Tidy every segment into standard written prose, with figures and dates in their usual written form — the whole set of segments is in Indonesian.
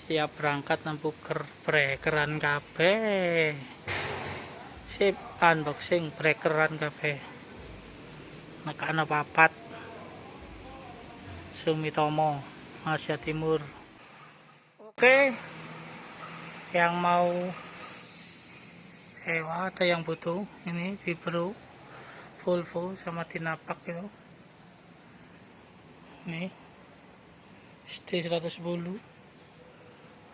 Siap berangkat nempuh breakeran kabeh. Sip unboxing breakeran kabeh. Nekana papat. Sumitomo, Asia Timur. Oke. Yang mau sewa atau yang butuh ini Vibro Volvo sama Tinapak itu. Ini SD 110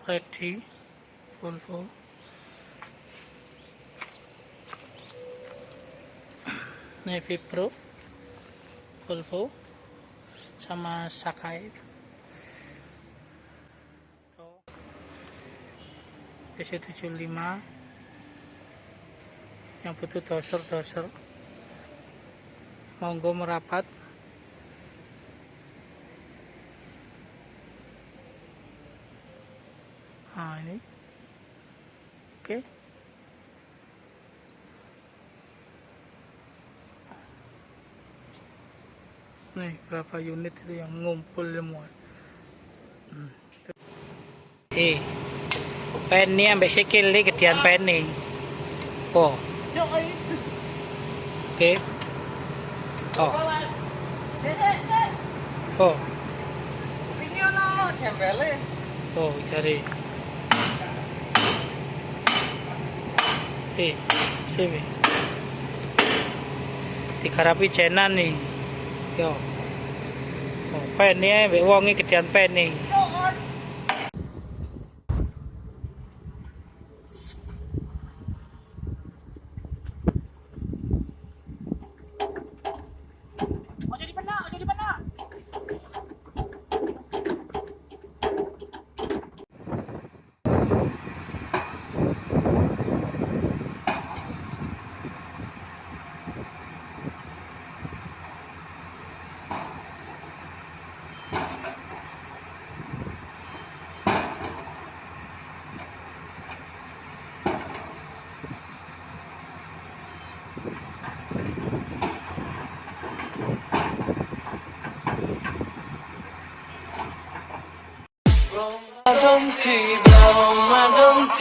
ready Volvo. Ini Vibro Volvo sama Sakai PC75. Yang butuh doser monggo merapat. Nah ini oke. Nih berapa unit itu yang ngumpul semua. Pen ini ambek sikil ini gedean pen nih. Oh. Oke. Oh. Oh. Ini ono jembele. Oh, cari. Sini. Dikarapi cenan nih. Yo. Oh, pen ini ambek wong iki gedean pen nih. Madam T,